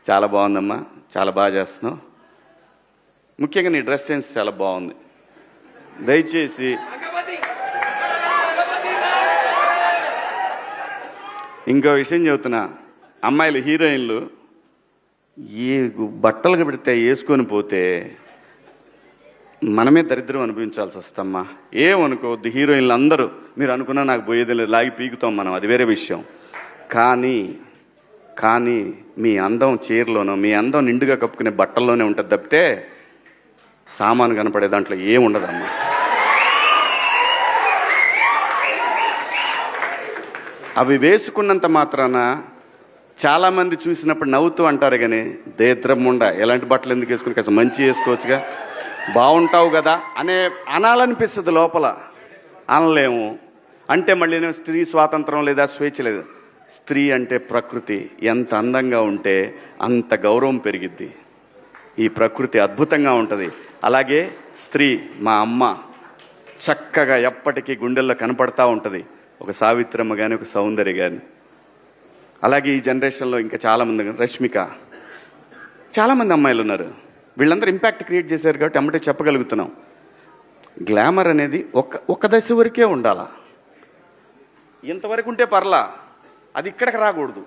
చాలా బాగుందమ్మా, చాలా బాగా చేస్తున్నావు. ముఖ్యంగా నీ డ్రెస్ సెన్స్ చాలా బాగుంది. దయచేసి ఇంకో విషయం చెబుతున్నా, అమ్మాయిలు హీరోయిన్లు ఏ బట్టలు పెడితే వేసుకొని పోతే మనమే దరిద్రం అనుభవించాల్సి వస్తమ్మా. ఏమనుకోవద్దు, హీరోయిన్లు అందరూ మీరు అనుకున్నా నాకు పోయేది లేదు, లాగి పీకుతాం మనం, అది వేరే విషయం. కానీ మీ అందం చీరలోనో, మీ అందం నిండుగా కప్పుకునే బట్టల్లోనే ఉంటుంది తప్పితే సామాను కనపడే దాంట్లో ఏముండదమ్మా. అవి వేసుకున్నంత మాత్రాన చాలామంది చూసినప్పుడు నవ్వుతూ అంటారు, కానీ దేద్రముండ ఎలాంటి బట్టలు ఎందుకు వేసుకుని కాస్త మంచి వేసుకోవచ్చుగా, బాగుంటావు కదా అనాలనిపిస్తుంది. లోపల అనలేము. అంటే మళ్ళీ స్త్రీ స్వాతంత్రం లేదా స్వేచ్ఛ లేదు. స్త్రీ అంటే ప్రకృతి, ఎంత అందంగా ఉంటే అంత గౌరవం పెరిగిద్ది. ఈ ప్రకృతి అద్భుతంగా ఉంటుంది. అలాగే స్త్రీ మా అమ్మ చక్కగా ఎప్పటికీ గుండెల్లో కనపడతా ఉంటుంది, ఒక సావిత్రమ్మ కానీ ఒక సౌందర్య కానీ. అలాగే ఈ జనరేషన్లో ఇంకా చాలామంది, రష్మిక, చాలామంది అమ్మాయిలు ఉన్నారు. వీళ్ళందరూ ఇంపాక్ట్ క్రియేట్ చేశారు కాబట్టి అమ్మటే చెప్పగలుగుతున్నాం. గ్లామర్ అనేది ఒక దశ వరకే ఉండాలా, ఇంతవరకు ఉంటే పర్లా, అది ఇక్కడికి రాకూడదు.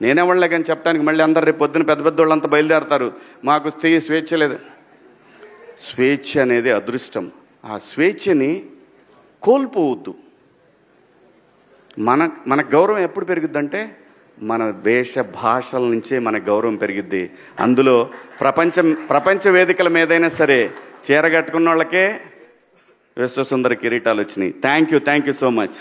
నేనేవాళ్ళే కానీ చెప్పడానికి మళ్ళీ అందరు రేపు పొద్దున పెద్ద పెద్ద వాళ్ళంతా బయలుదేరతారు, మాకు స్త్రీ స్వేచ్ఛ లేదు. స్వేచ్ఛ అనేది అదృష్టం. ఆ స్వేచ్ఛని కోల్పోవద్దు. మన గౌరవం ఎప్పుడు పెరుగుద్దంటే మన దేశ భాషల నుంచే మన గౌరవం పెరిగిద్ది. అందులో ప్రపంచ వేదికల మీదైనా సరే చీర కట్టుకున్న వాళ్ళకే విశ్వసుందర కిరీటాలు వచ్చినాయి. Thank you so much.